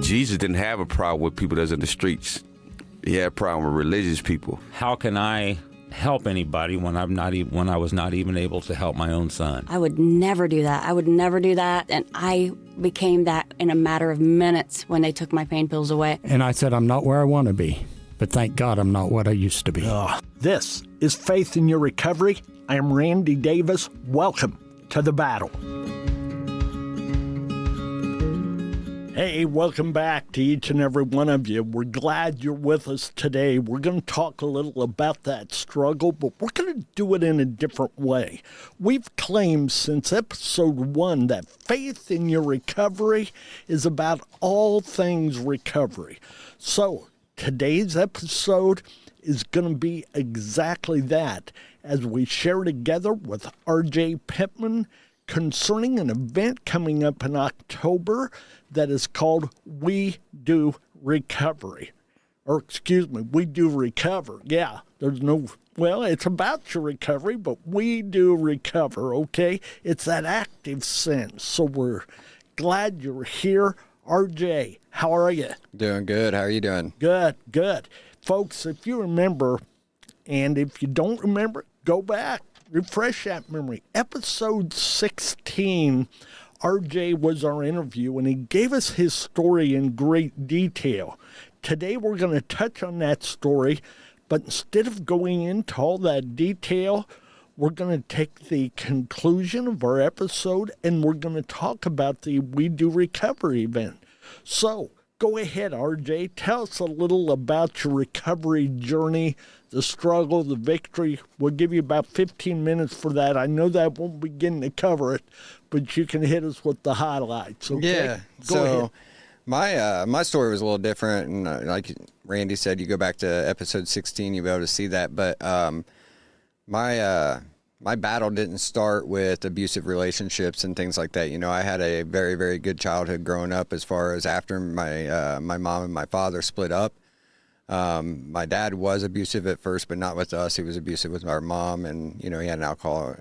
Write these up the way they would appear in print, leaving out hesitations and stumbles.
Jesus didn't have a problem with people that's in the streets. He had a problem with religious people. How can I help anybody when I was not even able to help my own son? I would never do that. And I became that in a matter of minutes when they took my pain pills away. And I said, I'm not where I want to be, but thank God I'm not what I used to be. This is Faith in Your Recovery. I am Randy Davis. Welcome to the battle. Hey, welcome back to each and every one of you. We're glad you're with us today. We're going to talk a little about that struggle, but we're going to do it in a different way. We've claimed since episode 1 that Faith in Your Recovery is about all things recovery. So today's episode is going to be exactly that as we share together with R.J. Pittman concerning an event coming up in October that is called We Do Recovery. We do recover. Yeah, it's about your recovery, but we do recover, okay? It's that active sense. So we're glad you're here. RJ, how are you? Doing good. How are you doing? Good. Folks, if you remember, and if you don't remember, go back. Refresh that memory. Episode 16, RJ was our interview, and he gave us his story in great detail. Today, we're going to touch on that story, but instead of going into all that detail, we're going to take the conclusion of our episode, and we're going to talk about the We Do Recovery event. So, go ahead, RJ. Tell us a little about your recovery journey, the struggle, the victory. We'll give you about 15 minutes for that. I know that won't begin to cover it, but you can hit us with the highlights. Okay? Yeah. Go ahead. My story was a little different, and like Randy said, you go back to episode 16, you'll be able to see that. But my battle didn't start with abusive relationships and things like that. You know, I had a very, very good childhood growing up as far as after my mom and my father split up. My dad was abusive at first, but not with us. He was abusive with our mom, and, you know, he had an alcohol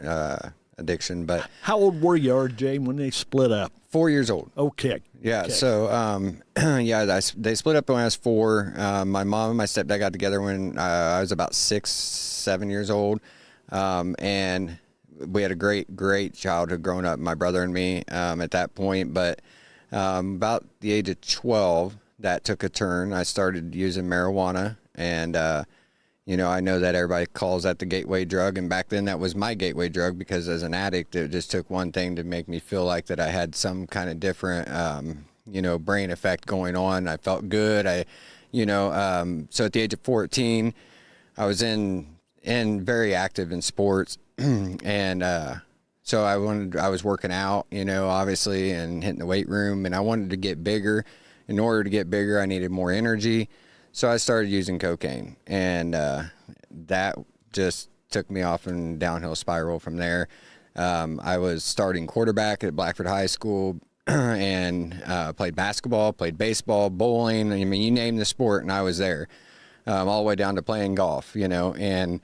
addiction. But how old were you, RJ, when they split up? 4 years old. Okay. Yeah. Okay. So, they split up when I was 4. My mom and my stepdad got together when I was about 6, 7 years old. And we had a great childhood growing up, my brother and me, at that point. But, about the age of 12, that took a turn. I started using marijuana, and, you know, I know that everybody calls that the gateway drug. And back then that was my gateway drug, because as an addict, it just took one thing to make me feel like that I had some kind of different, you know, brain effect going on. I felt good. So at the age of 14, I was very active in sports. And, so I was working out, you know, obviously, and hitting the weight room, and I wanted to get bigger. In order to get bigger, I needed more energy. So I started using cocaine, and that just took me off in a downhill spiral from there. I was starting quarterback at Blackford High School, and played basketball, played baseball, bowling. I mean, you name the sport, and I was there, all the way down to playing golf, you know. And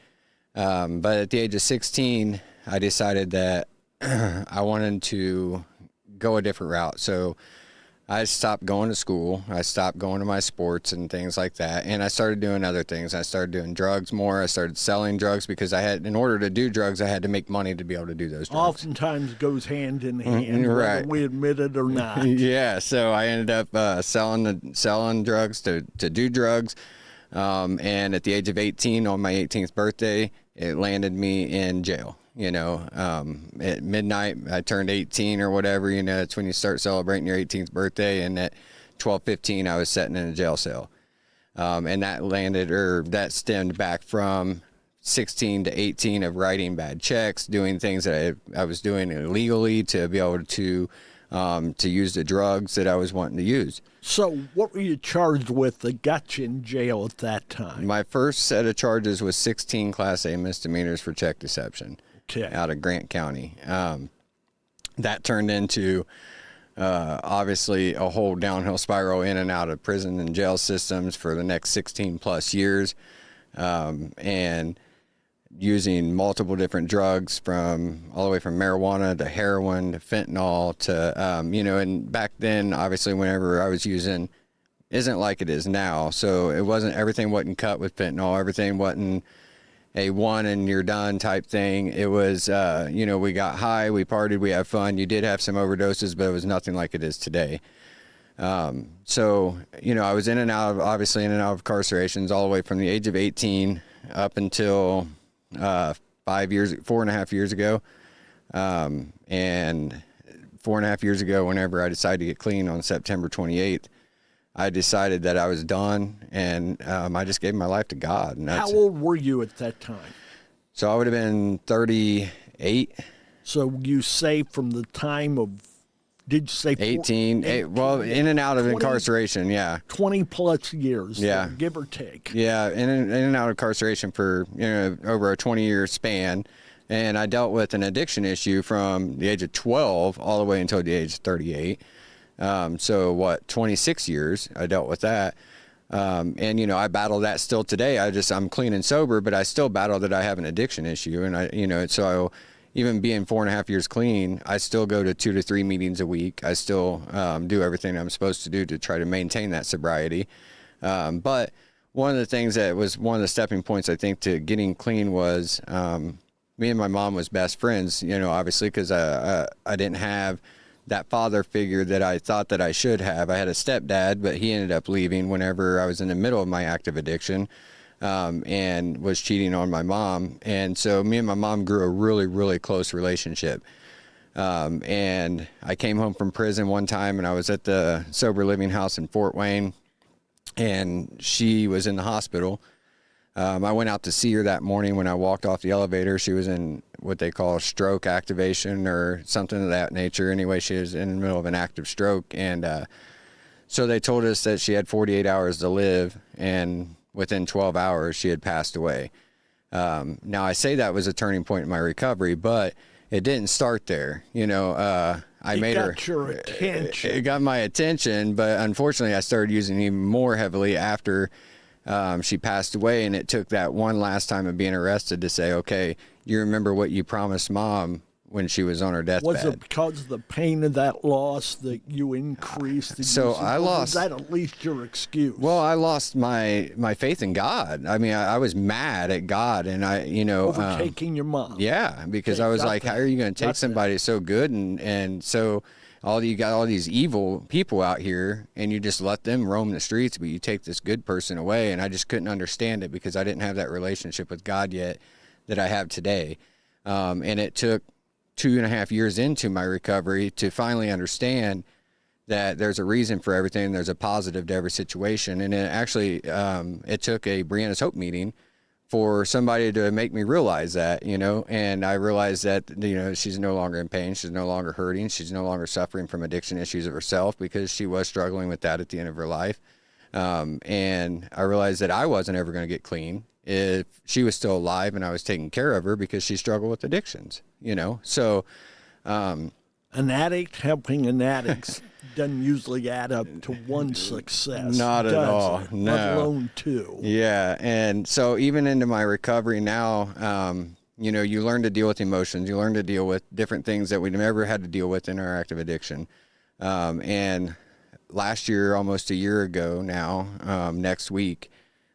but at the age of 16, I decided that I wanted to go a different route. So I stopped going to school. I stopped going to my sports and things like that. And I started doing other things. I started doing drugs more. I started selling drugs, because in order to do drugs, I had to make money to be able to do those drugs. Oftentimes goes hand in hand, right, whether we admit it or not. Yeah. So I ended up selling drugs to do drugs. And at the age of 18, on my 18th birthday, it landed me in jail. You know, at midnight, I turned 18 or whatever, you know, it's when you start celebrating your 18th birthday. And at 12:15, I was sitting in a jail cell. And that stemmed back from 16 to 18 of writing bad checks, doing things that I was doing illegally to be able to use the drugs that I was wanting to use. So what were you charged with that got you in jail at that time? My first set of charges was 16 Class A misdemeanors for check deception. Okay. Out of Grant County. That turned into, obviously, a whole downhill spiral in and out of prison and jail systems for the next 16 plus years. And using multiple different drugs, from all the way from marijuana to heroin to fentanyl to, you know, and back then, obviously, whenever I was using, isn't like it is now. So it wasn't, everything wasn't cut with fentanyl. Everything wasn't a one and you're done type thing. It was, you know, we got high, we partied, we had fun. You did have some overdoses, but it was nothing like it is today. So, you know, I was in and out of, obviously in and out of incarcerations all the way from the age of 18 up until 4.5 years ago. And 4.5 years ago, whenever I decided to get clean on September 28th, I decided that I was done, and I just gave my life to God. And How old were you at that time? So I would have been 38. So you say from the time of, did you say 18? Well, in and out of 20, incarceration, yeah. 20 plus years, Yeah. give or take. Yeah, in and out of incarceration for, you know, over a 20-year span. And I dealt with an addiction issue from the age of 12 all the way until the age of 38. So 26 years I dealt with that. And, you know, I battle that still today. I'm clean and sober, but I still battle that I have an addiction issue. And you know, so even being 4.5 years clean, I still go to 2 to 3 meetings a week. I still, do everything I'm supposed to do to try to maintain that sobriety. But one of the things that was one of the stepping points, I think, to getting clean was, me and my mom was best friends, you know, obviously, because I didn't have that father figure that I thought that I should have. I had a stepdad, but he ended up leaving whenever I was in the middle of my active addiction, and was cheating on my mom. And so me and my mom grew a really, really close relationship. And I came home from prison one time, and I was at the sober living house in Fort Wayne, and she was in the hospital. I went out to see her that morning. When I walked off the elevator, she was in what they call stroke activation or something of that nature. Anyway, she was in the middle of an active stroke. And so they told us that she had 48 hours to live, and within 12 hours, she had passed away. Now, I say that was a turning point in my recovery, but it didn't start there. You know, I made her. It got your attention. It got my attention, but unfortunately, I started using even more heavily after she passed away, and it took that one last time of being arrested to say, okay, you remember what you promised mom when she was on her deathbed. Was it because of the pain of that loss that you increased the So use of, I lost. Was that at least your excuse? Well, I lost my faith in God. I mean, I was mad at God, and overtaking your mom. Yeah, because Okay, I was got like, that. how are you going to take Got that. somebody so good, and so you got all these evil people out here, and you just let them roam the streets, but you take this good person away. And I just couldn't understand it because I didn't have that relationship with God yet that I have today. And it took 2.5 years into my recovery to finally understand that there's a reason for everything. There's a positive to every situation. And it actually, it took a Brianna's Hope meeting for somebody to make me realize that, you know, and I realized that, you know, she's no longer in pain. She's no longer hurting. She's no longer suffering from addiction issues of herself, because she was struggling with that at the end of her life. And I realized that I wasn't ever going to get clean if she was still alive and I was taking care of her, because she struggled with addictions, you know? So, An addict helping an addict doesn't usually add up to one success. Not at does all, it? no. Let alone two. yeah. And so even into my recovery now, you know, you learn to deal with emotions. You learn to deal with different things that we never had to deal with in our active addiction. And last year, almost a year ago now, next week,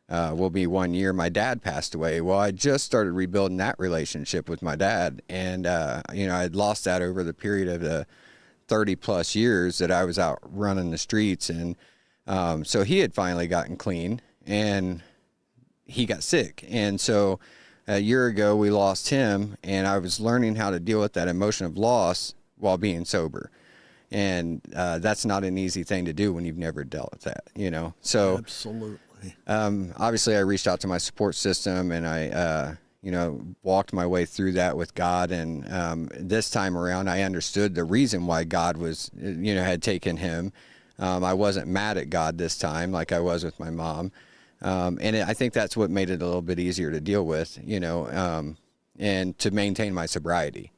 will be 1 year, my dad passed away. Well, I just started rebuilding that relationship with my dad. And, you know, I had lost that over the period of the 30 plus years that I was out running the streets. And so he had finally gotten clean, and he got sick. And so a year ago, we lost him, and I was learning how to deal with that emotion of loss while being sober. And that's not an easy thing to do when you've never dealt with that, you know? So Absolutely. obviously I reached out to my support system, and I, you know, walked my way through that with God. And this time around, I understood the reason why God was, you know, had taken him. I wasn't mad at God this time like I was with my mom. I think that's what made it a little bit easier to deal with, you know, and to maintain my sobriety.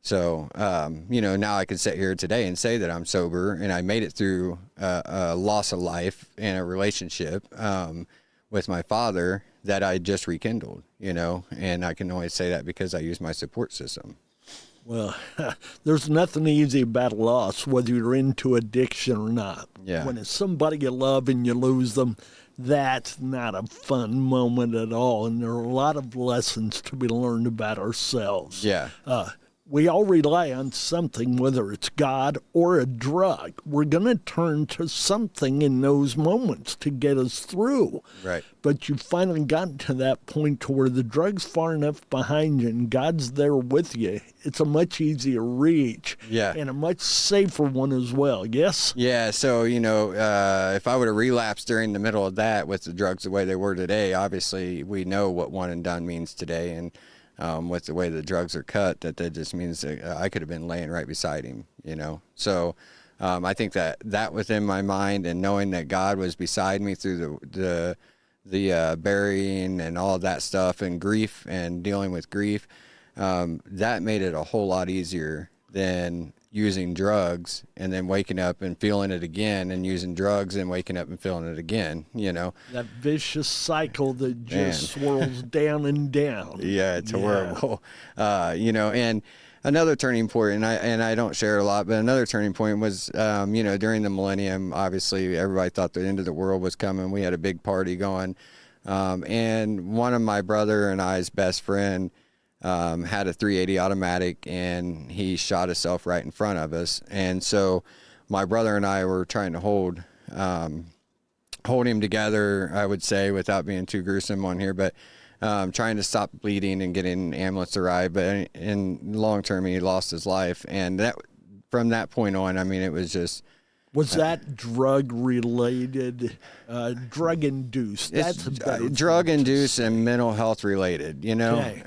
So, you know, now I can sit here today and say that I'm sober, and I made it through a loss of life and a relationship with my father that I just rekindled, you know, and I can only say that because I use my support system. Well, there's nothing easy about loss, whether you're into addiction or not. Yeah. When it's somebody you love and you lose them, that's not a fun moment at all. And there are a lot of lessons to be learned about ourselves. Yeah. We all rely on something, whether it's God or a drug. We're going to turn to something in those moments to get us through. Right. But you've finally gotten to that point to where the drug's far enough behind you and God's there with you. It's a much easier reach. Yeah. And a much safer one as well, yes? Yeah, so, you know, if I would have relapsed during the middle of that with the drugs the way they were today, obviously we know what one and done means today. And with the way the drugs are cut, that just means that I could have been laying right beside him, you know. So I think that within my mind, and knowing that God was beside me through the burying and all of that stuff, and grief and dealing with grief, that made it a whole lot easier than using drugs and then waking up and feeling it again, and using drugs and waking up and feeling it again, you know. That vicious cycle that just swirls down and down. Yeah, it's horrible. You know, and another turning point, and I don't share a lot, but another turning point was, you know, during the millennium, obviously everybody thought the end of the world was coming. We had a big party going, and one of my brother and I's best friend had a 380 automatic, and he shot himself right in front of us. And so my brother and I were trying to hold him together, I would say, without being too gruesome on here, but trying to stop bleeding and getting an ambulance to arrive. But in long term, he lost his life. And that, from that point on, I mean, it was just... Was that drug-related, drug-induced? That's drug-induced and mental health-related, you know? Okay.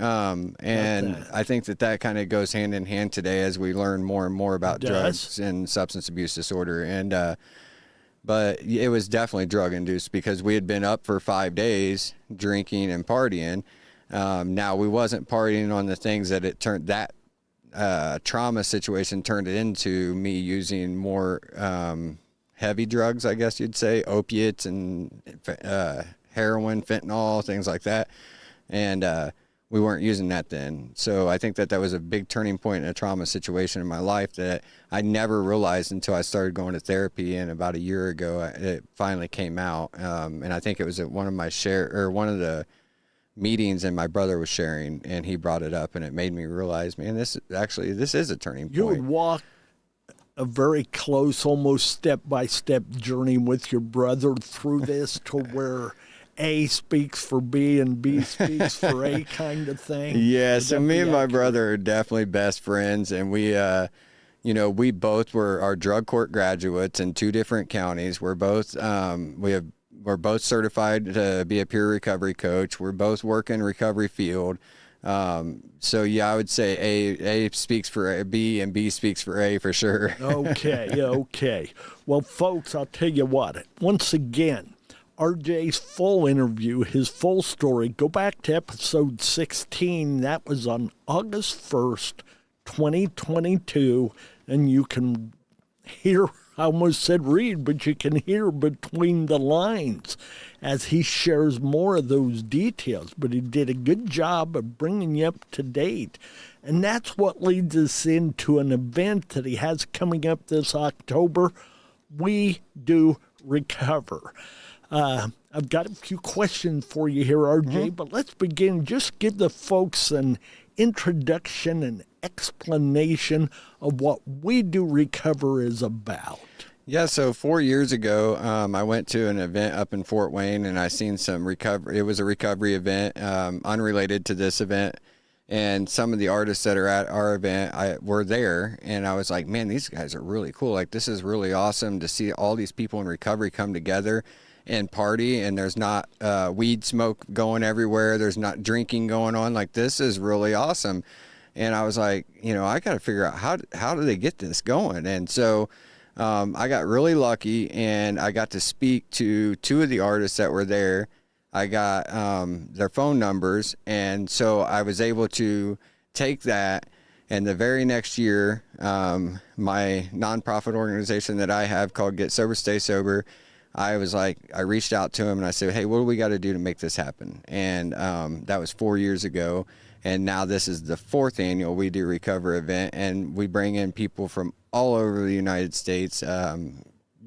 And I think that kind of goes hand in hand today as we learn more and more about drugs and substance abuse disorder. And but it was definitely drug-induced, because we had been up for 5 days drinking and partying. Now, we wasn't partying on the things that it turned that trauma situation turned it into, me using more heavy drugs, I guess you'd say, opiates and heroin, fentanyl, things like that. And we weren't using that then. So I think that was a big turning point in a trauma situation in my life that I never realized until I started going to therapy. And about a year ago, it finally came out. And I think it was at one of the meetings, and my brother was sharing, and he brought it up, and it made me realize, man, this is a turning point. You would walk a very close, almost step-by-step journey with your brother through this to where A speaks for B and B speaks for A kind of thing. Yeah, so me and my brother are definitely best friends, and we, you know, we both were our drug court graduates in 2 different counties. We're both, we're both certified to be a peer recovery coach. We're both work in recovery field. So yeah, I would say A speaks for B and B speaks for A for sure. Okay. Well, folks, I'll tell you what. Once again, RJ's full interview, his full story, go back to episode 16. That was on August 1st, 2022, and you can hear, I almost said read, but you can hear between the lines as he shares more of those details. But he did a good job of bringing you up to date. And that's what leads us into an event that he has coming up this October. We Do Recover. I've got a few questions for you here, RJ, but let's begin. Just give the folks an introduction and explanation of what We Do Recover is about. Yeah, so 4 years ago, I went to an event up in Fort Wayne, and I seen some recovery. It was a recovery event, unrelated to this event. And some of the artists that are at our event were there, and I was like, man, these guys are really cool. Like, this is really awesome to see all these people in recovery come together and party, and there's not weed smoke going everywhere. There's not drinking going on. Like, this is really awesome. And I was like, you know, I got to figure out how do they get this going? And so I got really lucky, and I got to speak to 2 of the artists that were there. I got their phone numbers, and so I was able to take that. And the very next year, my nonprofit organization that I have called Get Sober, Stay Sober, I was like, I reached out to him and I said, hey, what do we got to do to make this happen? And that was 4 years ago. And now this is the 4th annual We Do Recover event. And we bring in people from all over the United States,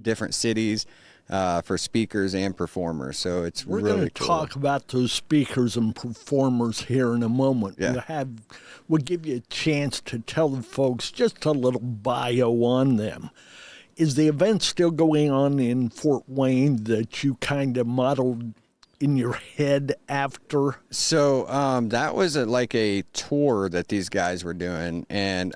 different cities, for speakers and performers. So it's We're really going to cool. talk about those speakers and performers here in a moment. Yeah. We'll give you a chance to tell the folks just a little bio on them. Is the event still going on in Fort Wayne that you kind of modeled in your head after? So that was like a tour that these guys were doing, and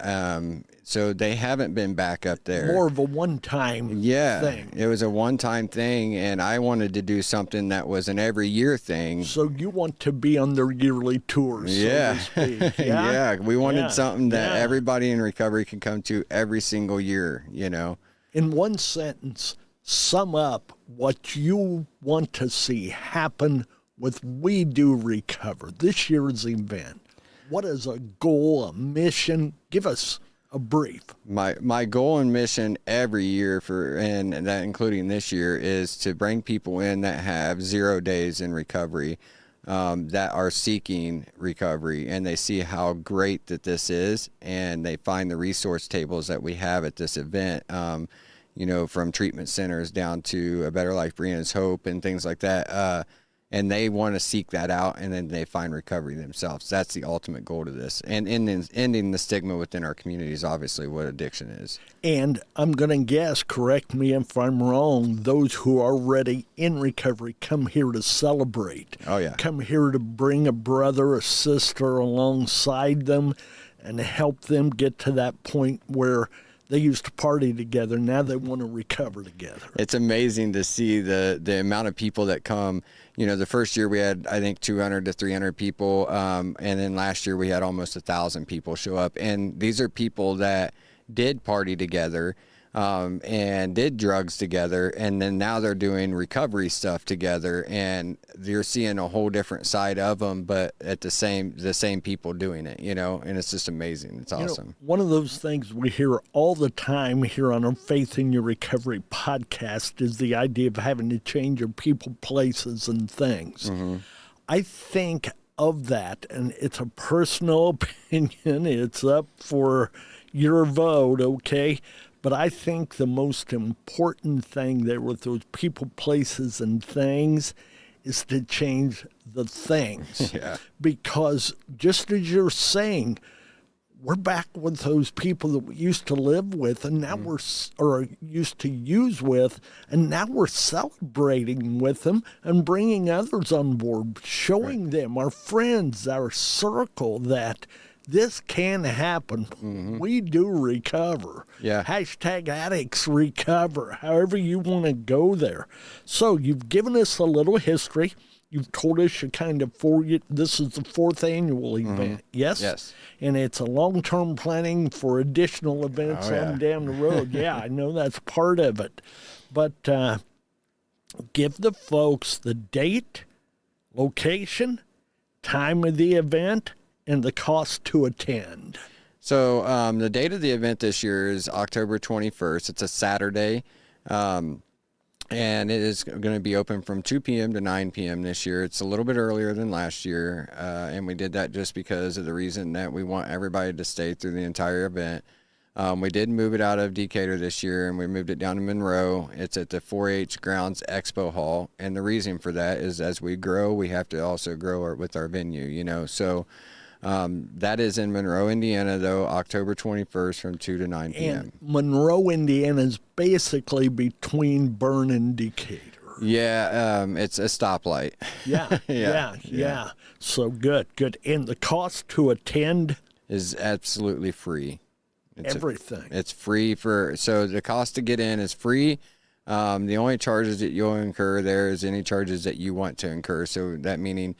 so they haven't been back up there. More of a one-time thing. It was a one-time thing, and I wanted to do something that was an every year thing. So you want to be on their yearly tours, so to speak. Yeah, we wanted something that Yeah. everybody in recovery can come to every single year, you know. In one sentence, sum up what you want to see happen with We Do Recover, this year's event. What is a goal, a mission? Give us a brief. My goal and mission every year and that including this year is to bring people in that have 0 days in recovery, that are seeking recovery, and they see how great that this is, and they find the resource tables that we have at this event, you know, from treatment centers down to A Better Life, Brianna's Hope, and things like that. And they want to seek that out, and then they find recovery themselves. That's the ultimate goal to this. And ending the stigma within our community is obviously what addiction is. And I'm going to guess, correct me if I'm wrong, those who are already in recovery come here to celebrate. Oh, yeah. Come here to bring a brother, a sister alongside them and help them get to that point where they used to party together. Now they want to recover together. It's amazing to see the amount of people that come. You know, the first year we had, I think, 200 to 300 people. And then last year we had almost 1,000 people show up. And these are people that did party together, and did drugs together. And then now they're doing recovery stuff together. And you're seeing a whole different side of them, but at the same people doing it, you know, and it's just amazing. It's awesome. You know, one of those things we hear all the time here on our Faith in Your Recovery podcast is the idea of having to change your people, places, and things. Mm-hmm. I think of that, and it's a personal opinion. It's up for your vote, okay? But I think the most important thing there with those people, places, and things is to change the things. Yeah. Because just as you're saying, we're back with those people that we used to live with, and now or used to use with, and now we're celebrating with them and bringing others on board, showing them, our friends, our circle, that this can happen. We do recover. Yeah. Hashtag addicts recover, however you want to go there. So you've given us a little history. You've told us you kind of this is the 4th annual event, yes? Yes. And it's a long-term planning for additional events on down the road. Yeah, I know that's part of it. But give the folks the date, location, time of the event, and the cost to attend. So the date of the event this year is October 21st. It's a Saturday. And it is going to be open from 2 p.m. to 9 p.m. this year. It's a little bit earlier than last year, and we did that just because of the reason that we want everybody to stay through the entire event. We did move it out of Decatur this year, and we moved it down to Monroe. It's at the 4-H Grounds Expo Hall, and the reason for that is as we grow, we have to also grow with our venue, you know. So that is in Monroe, Indiana, though, October 21st from 2 to 9 p.m. And Monroe, Indiana is basically between Bern and Decatur. Yeah, it's a stoplight. Yeah. So good. And the cost to attend? Is absolutely free. Everything. It's free so the cost to get in is free. The only charges that you'll incur there is any charges that you want to incur. So that meaning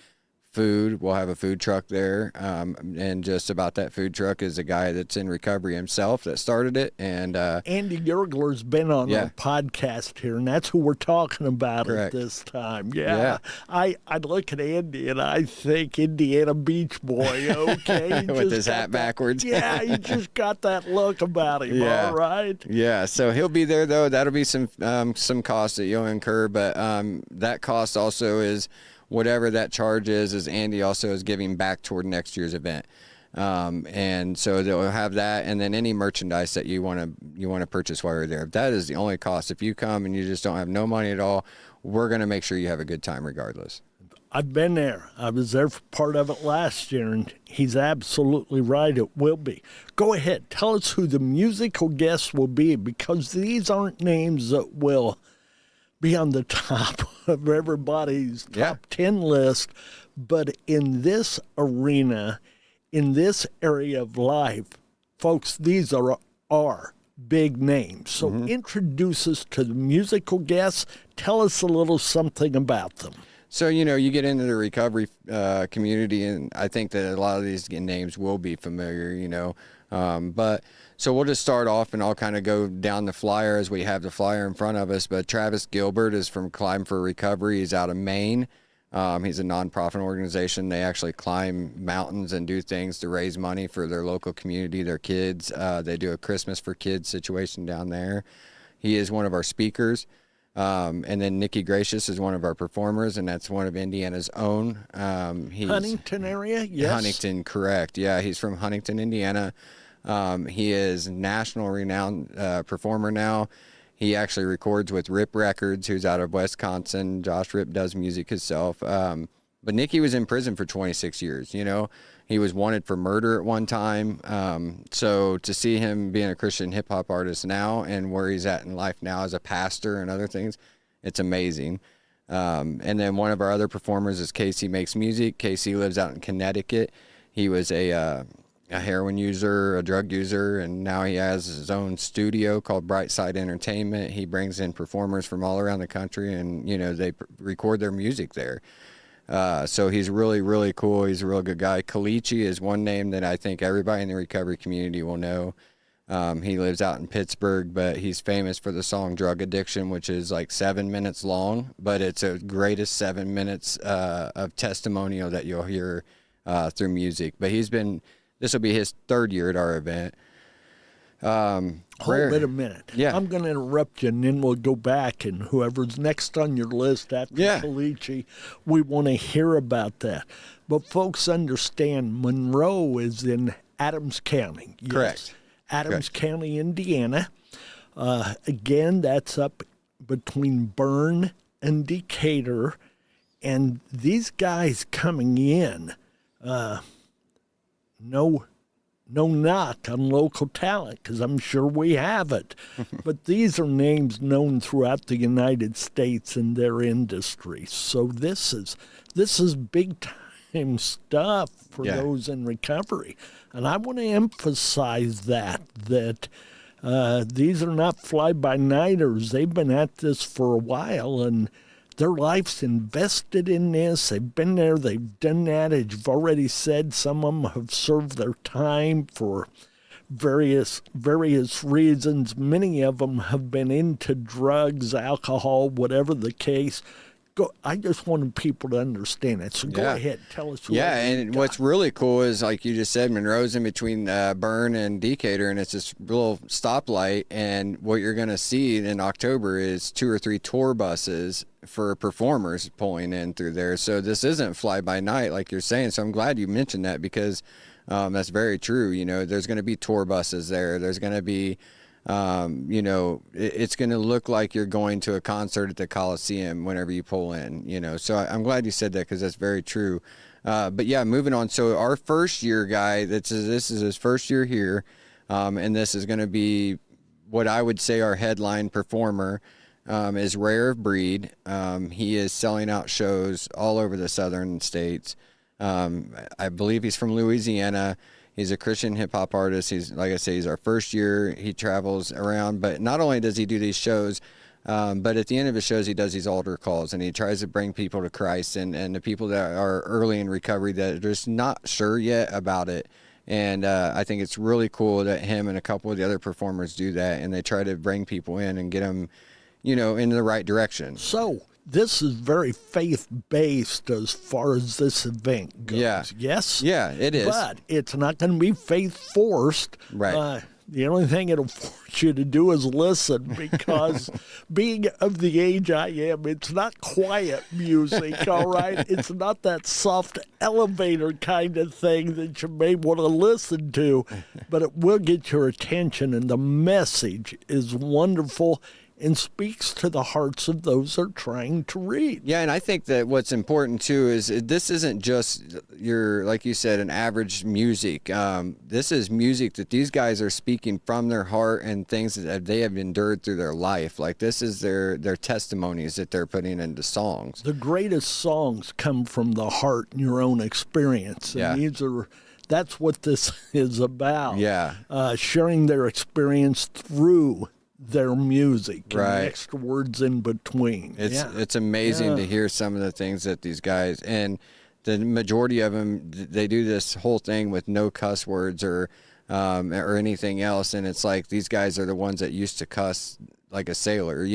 food. We'll have a food truck there. And just about that food truck is a guy that's in recovery himself that started it. And Andy Gergler's been on Yeah. our podcast here, and that's who we're talking about Correct. at this time. Yeah. I look at Andy and I think Indiana Beach Boy, okay? He with just his got hat that- backwards. Yeah, he just got that look about him, Yeah. all right? Yeah, so he'll be there though. That'll be some cost that you'll incur, but that cost also is whatever that charge is Andy also is giving back toward next year's event. And so they'll have that, and then any merchandise that you want to purchase while you're there. That is the only cost. If you come and you just don't have no money at all, we're going to make sure you have a good time regardless. I've been there. I was there for part of it last year, and he's absolutely right. It will be. Go ahead. Tell us who the musical guests will be, because these aren't names that will be on the top of everybody's top 10 list. But in this arena, in this area of life, folks, these are big names. So introduce us to the musical guests. Tell us a little something about them. So, you get into the recovery community, and I think that a lot of these names will be familiar, but so we'll just start off, and I'll kind of go down the flyer as we have the flyer in front of us. But Travis Gilbert is from Climb for Recovery. He's out of Maine. He's a nonprofit organization. They actually climb mountains and do things to raise money for their local community, their kids. They do a Christmas for Kids situation down there. He is one of our speakers. And then Nikki Gracious is one of our performers, and that's one of Indiana's own. He's Huntington area? Yes. Huntington, correct. Yeah, he's from Huntington, Indiana. He is national renowned performer now. He actually records with Rip Records, who's out of Wisconsin. Josh Rip does music himself. But Nikki was in prison for 26 years, He was wanted for murder at one time. So to see him being a Christian hip-hop artist now and where he's at in life now as a pastor and other things, it's amazing. And then one of our other performers is Casey Makes Music. Casey lives out in Connecticut. He was a heroin user, a drug user, and now he has his own studio called Brightside Entertainment. He brings in performers from all around the country, and they record their music there. So he's really, really cool. He's a real good guy. Kalichi is one name that I think everybody in the recovery community will know. He lives out in Pittsburgh, but he's famous for the song Drug Addiction, which is like 7 minutes long, but it's the greatest 7 minutes of testimonial that you'll hear through music. But this will be his third year at our event. Hold it a minute. Yeah. I'm going to interrupt you, and then we'll go back, and whoever's next on your list after Kalichi, we want to hear about that. But folks understand Monroe is in Adams County. Yes. Correct. Adams County, Indiana. Again, that's up between Bern and Decatur. And these guys coming in, no knock on local talent, because I'm sure we have it. But these are names known throughout the United States in their industry. So this is big time stuff for those in recovery. And I want to emphasize that these are not fly-by-nighters. They've been at this for a while, and their life's invested in this. They've been there. They've done that. As you've already said, some of them have served their time for various reasons. Many of them have been into drugs, alcohol, whatever the case. I just wanted people to understand it. So go ahead, tell us. What's really cool is, like you just said, Monroe's in between Bern and Decatur, and it's this little stoplight. And what you're going to see in October is 2 or 3 tour buses for performers pulling in through there. So this isn't fly by night like you're saying. So I'm glad you mentioned that, because that's very true. There's going to be tour buses there. There's going to be it's going to look like you're going to a concert at the Coliseum whenever you pull in, so I'm glad you said that, because that's very true. But yeah, moving on. So our first year guy, this is his first year here. And this is going to be what I would say our headline performer, is Rare of Breed. He is selling out shows all over the southern states. I believe he's from Louisiana. He's a Christian hip-hop artist. He's, like I say, he's our first year. He travels around. But not only does he do these shows, But at the end of his shows, he does these altar calls, and he tries to bring people to Christ, and the people that are early in recovery that are just not sure yet about it. And I think it's really cool that him and a couple of the other performers do that, and they try to bring people in and get them, in the right direction. So this is very faith-based as far as this event goes. Yeah. Yes? Yeah, it is. But it's not going to be faith-forced. Right. The only thing it'll force you to do is listen, because being of the age I am, it's not quiet music, all right? It's not that soft elevator kind of thing that you may want to listen to, but it will get your attention, and the message is wonderful and speaks to the hearts of those they're trying to reach. Yeah, and I think that what's important too is this isn't just like you said, an average music. This is music that these guys are speaking from their heart and things that they have endured through their life. Like, this is their testimonies that they're putting into songs. The greatest songs come from the heart and your own experience. And Yeah. that's what this is about. Yeah. Sharing their experience through their music and Right. the extra words in between. It's amazing to hear some of the things that these guys, and the majority of them, they do this whole thing with no cuss words or anything else, and it's like these guys are the ones that used to cuss like a sailor,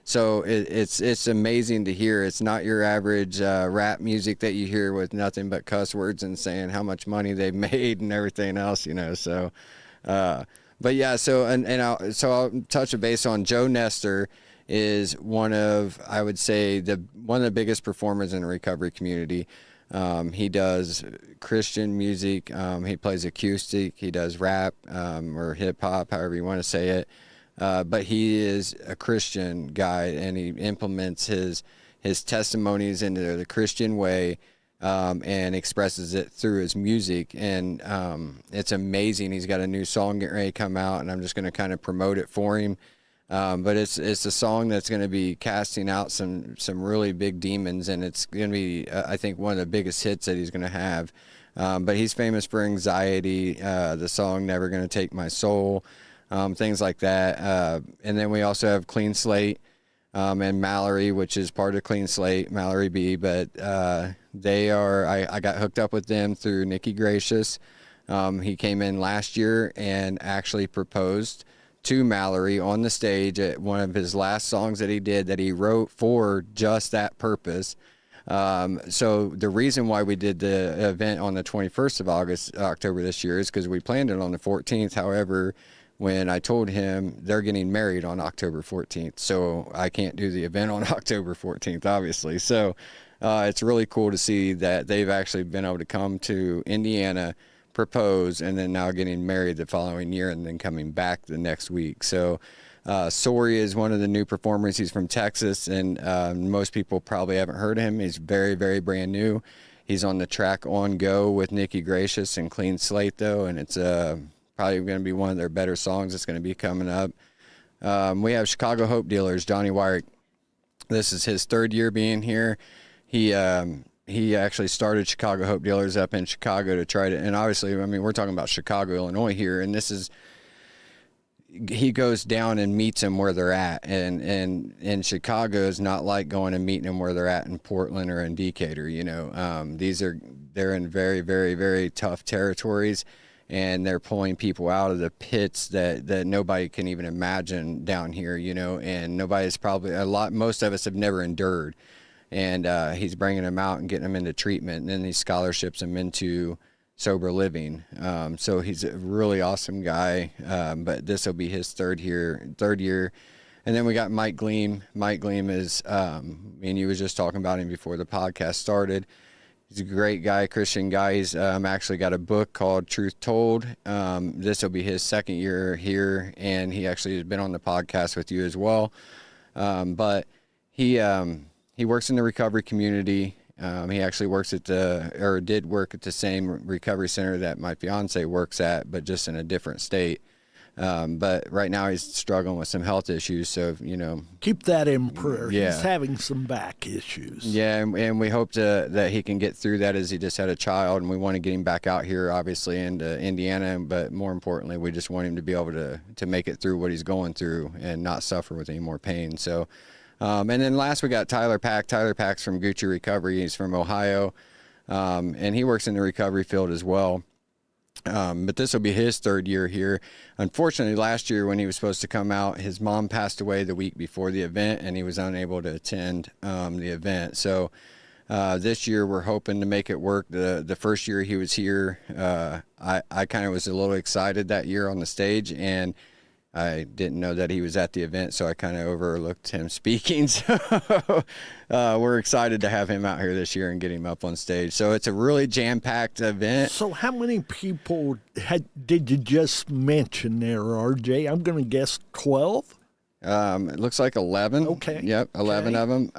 so it's amazing to hear. It's not your average rap music that you hear with nothing but cuss words and saying how much money they've made and everything else, so but yeah, so I'll touch a base on Joe Nestor. Is one of, I would say, one of the biggest performers in the recovery community. He does Christian music. He plays acoustic. He does rap or hip hop, however you want to say it. But he is a Christian guy, and he implements his testimonies into the Christian way. And expresses it through his music, and it's amazing. He's got a new song getting ready to come out, and I'm just going to kind of promote it for him. But it's a song that's going to be casting out some really big demons, and it's going to be, I think, one of the biggest hits that he's going to have. But he's famous for Anxiety, the song Never Gonna Take My Soul, things like that. And then we also have Clean Slate, and Mallory, which is part of Clean Slate, Mallory B. But I got hooked up with them through Nikki Gracious. He came in last year and actually proposed to Mallory on the stage at one of his last songs that he did, that he wrote for just that purpose. So the reason why we did the event on the 21st of October this year is because we planned it on the 14th. However, when I told him they're getting married on October 14th, so I can't do the event on October 14th, obviously. So it's really cool to see that they've actually been able to come to Indiana, propose, and then now getting married the following year, and then coming back the next week. So Sori is one of the new performers. He's from Texas, and most people probably haven't heard of him. He's very, very brand new. He's on the track On Go with Nikki Gracious and Clean Slate, though, and it's probably going to be one of their better songs that's going to be coming up. We have Chicago Hope Dealers, Johnny Wyrick. This is his third year being here. He actually started Chicago Hope Dealers up in Chicago to try to, and obviously, I mean, we're talking about Chicago, Illinois here, and he goes down and meets them where they're at, and Chicago is not like going and meeting them where they're at in Portland or in Decatur. They're in very, very, very tough territories, and they're pulling people out of the pits that nobody can even imagine down here, and nobody's probably, most of us have never endured. And he's bringing them out and getting them into treatment, and then he scholarships them into sober living. So he's a really awesome guy, but this will be his third year. And then we got Mike Gleam. Mike Gleam is, me and you was just talking about him before the podcast started. He's a great guy, Christian guy. He's actually got a book called Truth Told. This will be his second year here, and he actually has been on the podcast with you as well. But he works in the recovery community. He actually works did work at the same recovery center that my fiance works at, but just in a different state. But right now he's struggling with some health issues. So, Keep that in prayer. Yeah. He's having some back issues. yeah, and we hope that he can get through that, as he just had a child, and we want to get him back out here, obviously, into Indiana. But more importantly, we just want him to be able to make it through what he's going through and not suffer with any more pain. So, and then last we got Tyler Pack. Tyler Pack's from Gucci Recovery. He's from Ohio, and he works in the recovery field as well. But this will be his third year here. Unfortunately, last year when he was supposed to come out, his mom passed away the week before the event, and he was unable to attend the event. So this year we're hoping to make it work. The first year he was here, I kind of was a little excited that year on the stage, and I didn't know that he was at the event, so I kind of overlooked him speaking. So we're excited to have him out here this year and get him up on stage. So it's a really jam-packed event. So how many people did you just mention there, RJ? I'm going to guess 12? It looks like 11. Okay. Yep, 11 Okay. of them.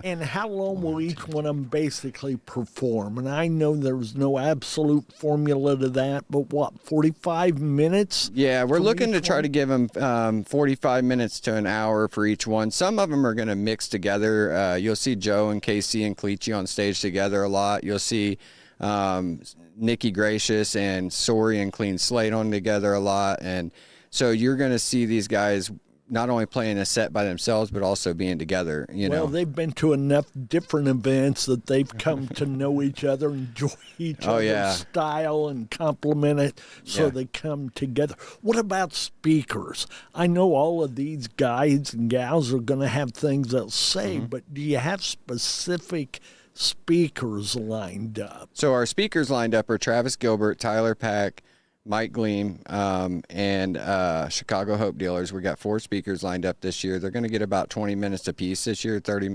And how long will each one of them basically perform? And I know there's no absolute formula to that, but what, 45 minutes? Yeah, we're for looking to each try one? to give them 45 minutes to an hour for each one. Some of them are going to mix together. You'll see Joe and Casey and Cleachy on stage together a lot. You'll see Nikki Gracious and Sori and Clean Slate on together a lot. And so you're going to see these guys not only playing a set by themselves, but also being together, Well, they've been to enough different events that they've come to know each other, enjoy each other's yeah. style, and compliment it, so Yeah. they come together. What about speakers? I know all of these guys and gals are going to have things they'll say, but do you have specific speakers lined up? So our speakers lined up are Travis Gilbert, Tyler Pack, Mike Gleam, and Chicago Hope Dealers. We got 4 speakers lined up this year. They're going to get about 20 minutes apiece this year, 30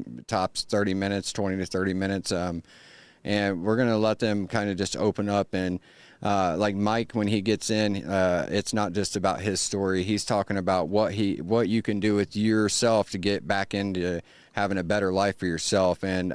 minutes, 20 to 30 minutes. And we're going to let them kind of just open up. And like Mike, when he gets in, it's not just about his story. He's talking about what you can do with yourself to get back into having a better life for yourself. And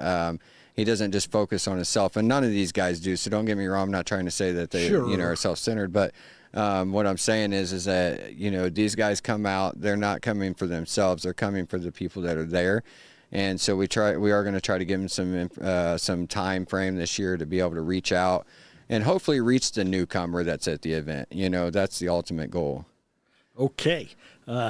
he doesn't just focus on himself, and none of these guys do. So don't get me wrong. I'm not trying to say that they, Sure. are self-centered, but what I'm saying is that these guys come out. They're not coming for themselves. They're coming for the people that are there, and so we are going to try to give them some time frame this year to be able to reach out and hopefully reach the newcomer that's at the event. That's the ultimate goal. Okay,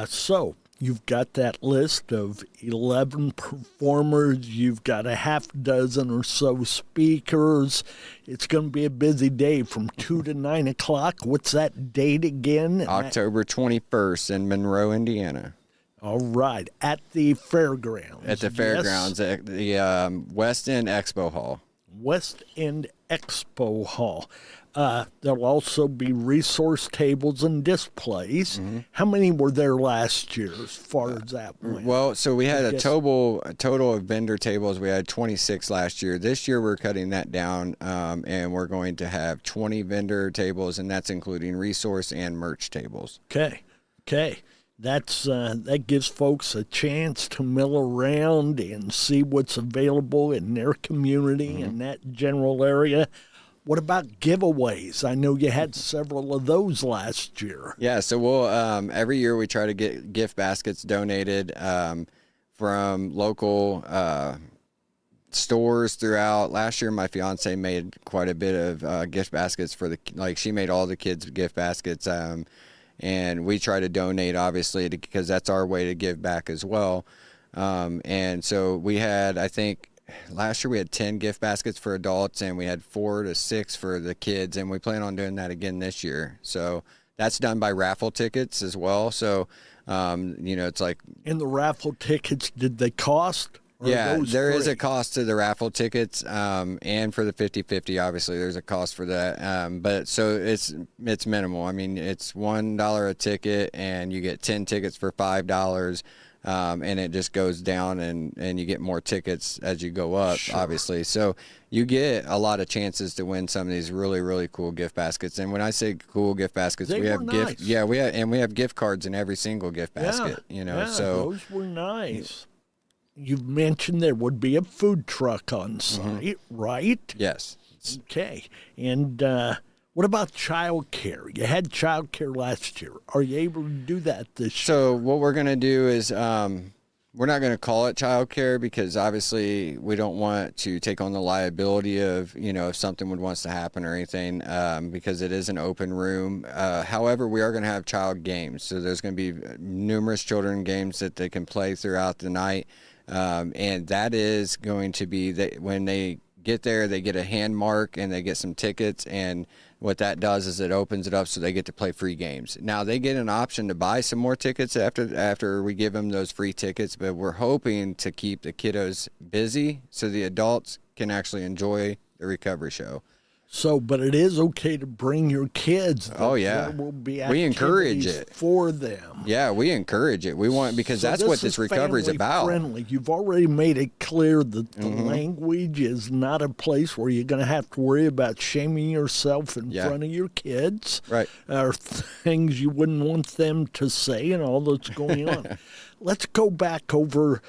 so you've got that list of 11 performers. You've got a half dozen or so speakers. It's going to be a busy day from 2 to 9 o'clock. What's that date again? October 21st in Monroe, Indiana. All right, at the fairgrounds. At the Yes. fairgrounds, at the West End Expo Hall. West End Expo Hall. There'll also be resource tables and displays. How many were there last year as far as that went? Well, so we had a guess- total of vendor tables. We had 26 last year. This year we're cutting that down, and we're going to have 20 vendor tables, and that's including resource and merch tables. Okay. That gives folks a chance to mill around and see what's available in their community in that general area. What about giveaways? I know you had several of those last year. Yeah, so we'll every year we try to get gift baskets donated from local stores throughout. Last year, my fiance made quite a bit of gift baskets she made all the kids gift baskets. And we try to donate, obviously, because that's our way to give back as well. And so we had, I think, last year we had 10 gift baskets for adults, and we had 4 to 6 for the kids, and we plan on doing that again this year. So that's done by raffle tickets as well. So, it's like... And the raffle tickets, did they cost? Or are Yeah, those there is a free? cost to the raffle tickets, and for the 50-50, obviously, there's a cost for that. But so it's minimal. I mean, it's $1 a ticket, and you get 10 tickets for $5, and it just goes down, and you get more tickets as you go up, obviously. So you get a lot of chances to win some of these really, really cool gift baskets. And when I say cool gift baskets, They we have were gift, nice. yeah, we have gift cards in every single gift basket. So. Those were nice. You've mentioned there would be a food truck on site, right? Yes. Okay. And What about child care? You had child care last year. Are you able to do that this year? So what we're going to do is we're not going to call it child care because obviously we don't want to take on the liability of, if something wants to happen or anything, because it is an open room. However, we are going to have child games. So there's going to be numerous children games that they can play throughout the night. And that is going to be that when they get there, they get a hand mark and they get some tickets, and what that does is it opens it up so they get to play free games. Now they get an option to buy some more tickets after we give them those free tickets, but we're hoping to keep the kiddos busy so the adults can actually enjoy the recovery show. So, but it is okay to bring your kids. Oh yeah, there will be we encourage activities it for them. Yeah, we encourage it. We want because So that's what this recovery is about. Friendly. You've already made it clear that the language is not a place where you're going to have to worry about shaming yourself in front of your kids, Right? Or things you wouldn't want them to say, and all that's going on. Let's go back over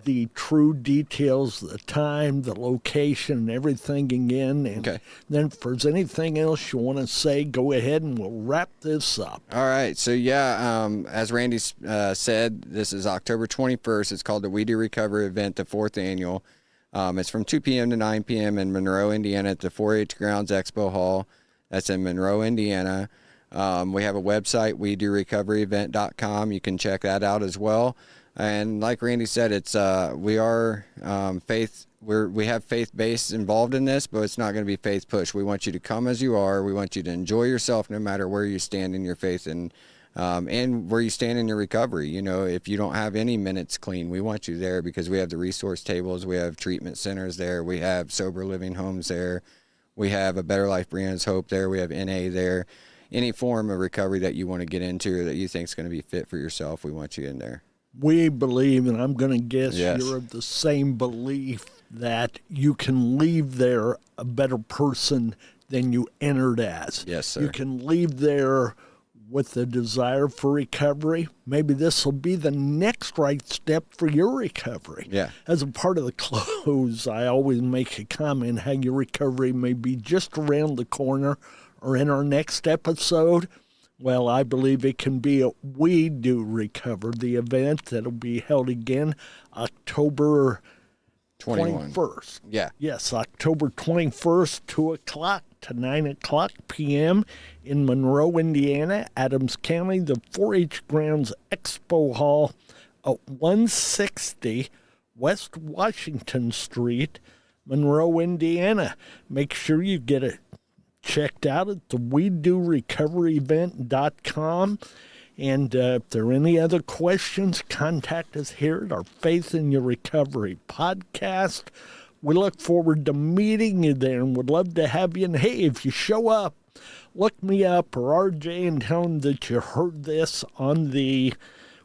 the true details, the time, the location, and everything again. And then if there's anything else you want to say, go ahead and we'll wrap this up. All right. So, as Randy said, this is October 21st. It's called the We Do Recovery event, the 4th annual. It's from 2 p.m. to 9 p.m. in Monroe, Indiana at the 4-H Grounds Expo Hall. That's in Monroe, Indiana. We have a website, WeDoRecoveryEvent.com. You can check that out as well. And like Randy said, it's we are faith. We have faith-based involved in this, but it's not going to be faith push. We want you to come as you are. We want you to enjoy yourself, no matter where you stand in your faith and where you stand in your recovery. If you don't have any minutes clean, we want you there because we have the resource tables. We have treatment centers there. We have sober living homes there. We have a Better Life Brianna's Hope there. We have NA there. Any form of recovery that you want to get into or that you think is going to be fit for yourself, we want you in there. We believe, and I'm going to guess you're of the same belief, that you can leave there a better person than you entered as. Yes, sir. You can leave there with the desire for recovery. Maybe this will be the next right step for your recovery. Yeah. As a part of the close, I always make a comment how your recovery may be just around the corner or in our next episode. Well, I believe it can be a We Do Recover, the event that'll be held again October 21st. Yeah. Yes, October 21st, 2 o'clock to 9 o'clock p.m. in Monroe, Indiana, Adams County, the 4-H Grounds Expo Hall at 160 West Washington Street, Monroe, Indiana. Make sure you get it checked out at the WeDoRecoveryEvent.com. And if there are any other questions, contact us here at our Faith in Your Recovery podcast. We look forward to meeting you there and would love to have you. And hey, if you show up, look me up or RJ and tell them that you heard this on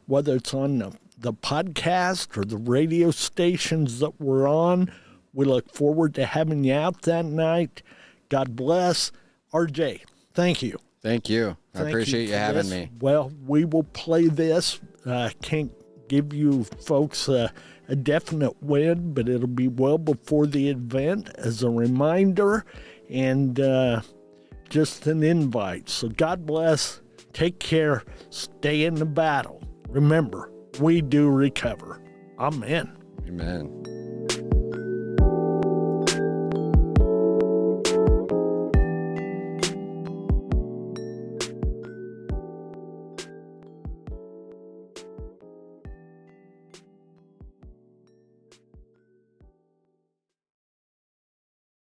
whether it's on the podcast or the radio stations that we're on. We look forward to having you out that night. God bless. RJ, thank you. Thank you. I appreciate you having me. Well, we will play this. Can't give you folks a definite when, but it'll be well before the event as a reminder and just an invite. So God bless. Take care. Stay in the battle. Remember, we do recover. Amen. Amen.